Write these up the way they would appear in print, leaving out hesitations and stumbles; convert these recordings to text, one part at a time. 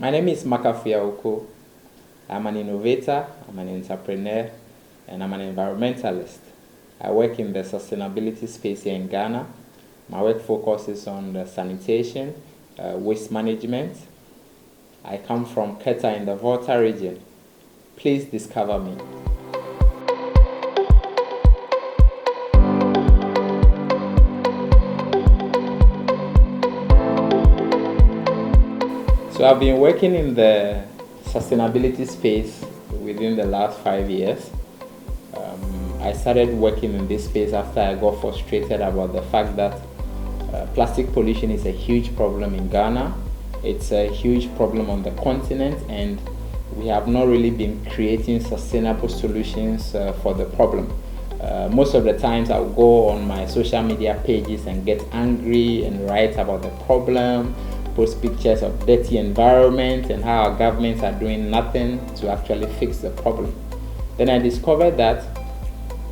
My name is Makafui Awuku. I'm an innovator, I'm an entrepreneur, and I'm an environmentalist. I work in the sustainability space here in Ghana. My work focuses on the sanitation, waste management. I come from Keta in the Volta region. Please discover me. So I've been working in the sustainability space within the last 5 years. I started working in this space after I got frustrated about the fact that plastic pollution is a huge problem in Ghana. It's a huge problem on the continent, and we have not really been creating sustainable solutions for the problem. Most of the times I'll go on my social media pages and get angry and write about the problem, post pictures of dirty environment and how our governments are doing nothing to actually fix the problem. Then I discovered that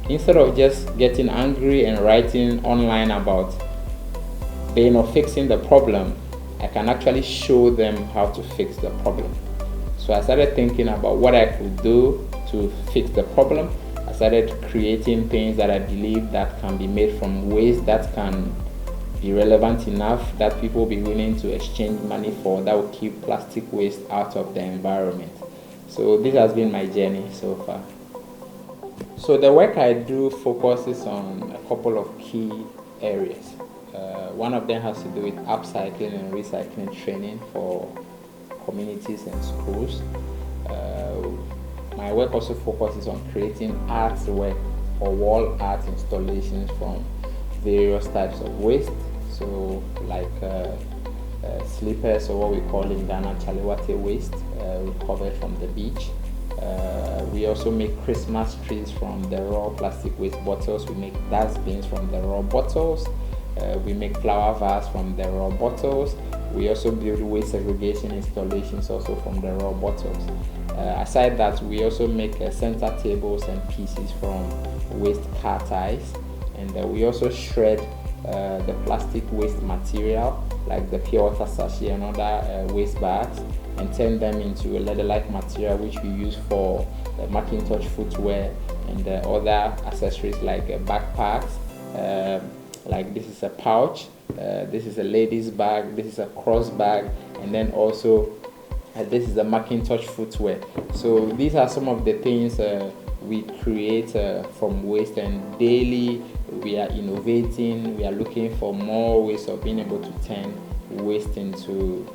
instead of just getting angry and writing online about they not fixing the problem, I can actually show them how to fix the problem. So I started thinking about what I could do to fix the problem. I started creating things that I believe that can be made from waste, that can be relevant enough that people will be willing to exchange money for, that will keep plastic waste out of the environment. So this has been my journey so far. So the work I do focuses on a couple of key areas. One of them has to do with upcycling and recycling training for communities and schools. My work also focuses on creating artwork or wall art installations from various types of waste. So like slippers, or what we call in Ghana chalewate waste, recovered from the beach. We also make Christmas trees from the raw plastic waste bottles. We make dustbins from the raw bottles. We make flower vase from the raw bottles. We also build waste segregation installations also from the raw bottles. Aside that, we also make center tables and pieces from waste car ties. And we also shred the plastic waste material like the pure water sachet and other waste bags and turn them into a leather-like material which we use for McKingtorch footwear and other accessories like backpacks. Like this is a pouch, this is a lady's bag, this is a cross bag, and then also this is a McKingtorch footwear. So these are some of the things we create from waste, and daily we are innovating. We are looking for more ways of being able to turn waste into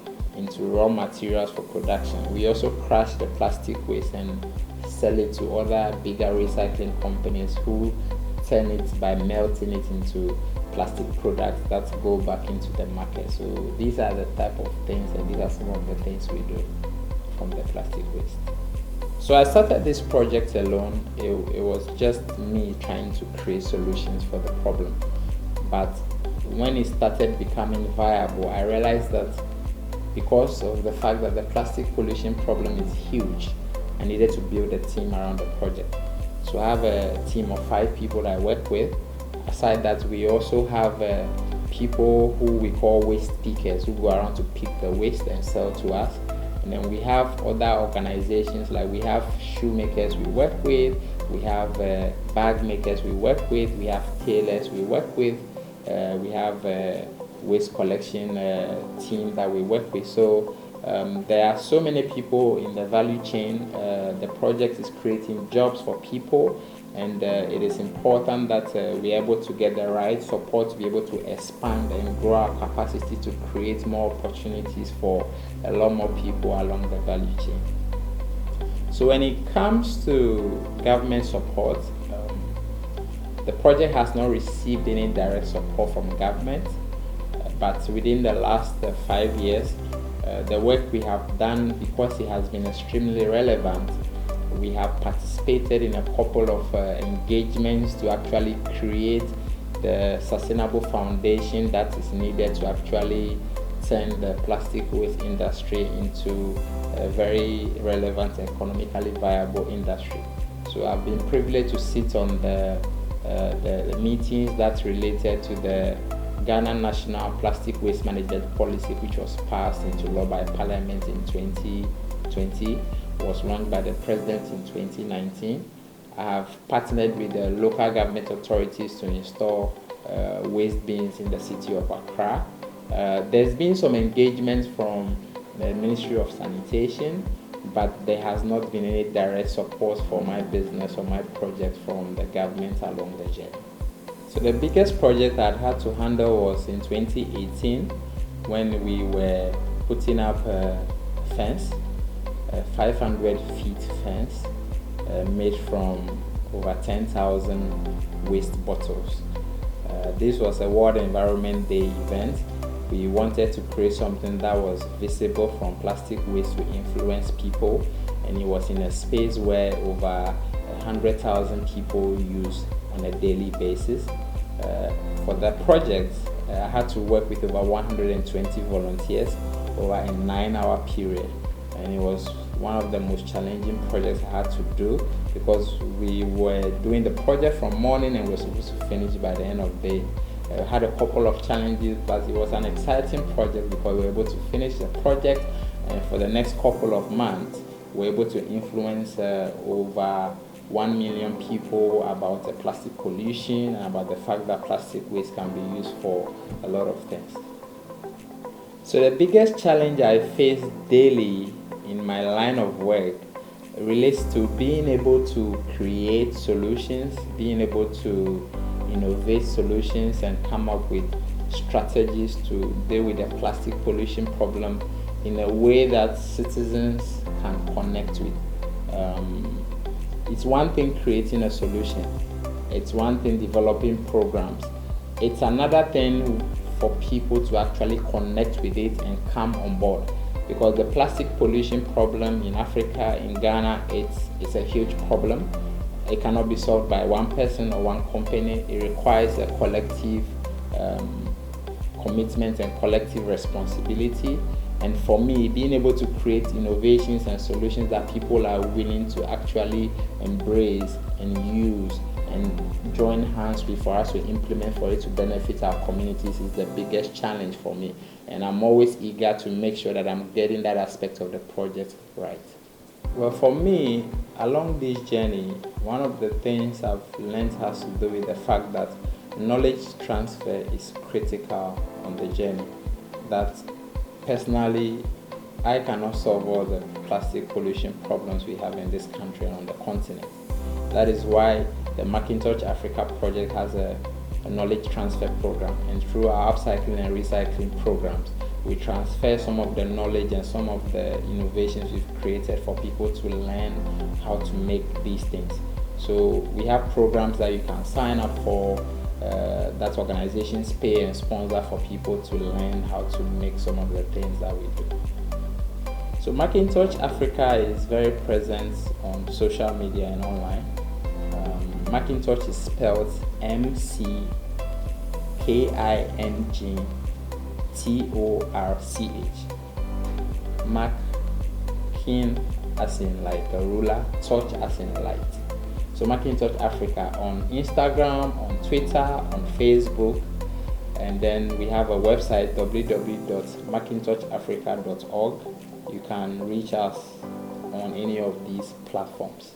raw materials for production. We also crush the plastic waste and sell it to other bigger recycling companies who turn it by melting it into plastic products that go back into the market. So these are the type of things, and these are some of the things we do from the plastic waste. So I started this project alone. It was just me trying to create solutions for the problem. But when it started becoming viable, I realized that because of the fact that the plastic pollution problem is huge, I needed to build a team around the project. So I have a team of 5 people that I work with. Aside that, we also have people who we call waste pickers, who go around to pick the waste and sell to us. And then we have other organizations, like we have shoemakers we work with, we have bag makers we work with, we have tailors we work with, we have waste collection team that we work with. So there are so many people in the value chain. The project is creating jobs for people, and it is important that we are able to get the right support to be able to expand and grow our capacity to create more opportunities for a lot more people along the value chain. So when it comes to government support, the project has not received any direct support from government, but within the last 5 years, the work we have done, because it has been extremely relevant, we have participated in a couple of engagements to actually create the sustainable foundation that is needed to actually turn the plastic waste industry into a very relevant, economically viable industry. So I've been privileged to sit on the meetings that related to the Ghana National Plastic Waste Management Policy, which was passed into law by Parliament in 2020, was launched by the President in 2019. I have partnered with the local government authorities to install waste bins in the city of Accra. There's been some engagement from the Ministry of Sanitation, but there has not been any direct support for my business or my project from the government along the journey. So the biggest project I had to handle was in 2018 when we were putting up a fence, a 500 feet fence made from over 10,000 waste bottles. This was a World Environment Day event. We wanted to create something that was visible from plastic waste to influence people, and it was in a space where over 100,000 people use on a daily basis. For that project, I had to work with over 120 volunteers over a 9-hour period, and it was one of the most challenging projects I had to do because we were doing the project from morning and we were supposed to finish by the end of the day. I had a couple of challenges, but it was an exciting project because we were able to finish the project, and for the next couple of months we were able to influence over 1 million people about the plastic pollution and about the fact that plastic waste can be used for a lot of things. So the biggest challenge I face daily in my line of work relates to being able to create solutions, being able to innovate solutions and come up with strategies to deal with the plastic pollution problem in a way that citizens can connect with. It's one thing creating a solution, it's one thing developing programs, it's another thing for people to actually connect with it and come on board, because the plastic pollution problem in Africa, in Ghana, it's a huge problem. It cannot be solved by one person or one company. It requires a collective commitment and collective responsibility. And for me, being able to create innovations and solutions that people are willing to actually embrace and use and join hands with for us to implement for it to benefit our communities is the biggest challenge for me. And I'm always eager to make sure that I'm getting that aspect of the project right. Well, for me, along this journey, one of the things I've learned has to do with the fact that knowledge transfer is critical on the journey. That personally, I cannot solve all the plastic pollution problems we have in this country and on the continent. That is why the McKingtorch Africa project has a knowledge transfer program, and through our upcycling and recycling programs, we transfer some of the knowledge and some of the innovations we've created for people to learn how to make these things. So we have programs that you can sign up for, that organizations pay and sponsor for people to learn how to make some of the things that we do. So McKingtorch Africa is very present on social media and online. McKingtorch is spelled McKingtorch. Makin as in like a ruler, torch as in light. So McKingtorch Africa on Instagram, on Twitter, on Facebook, and then we have a website www.mckingtorchafrica.org. You can reach us on any of these platforms.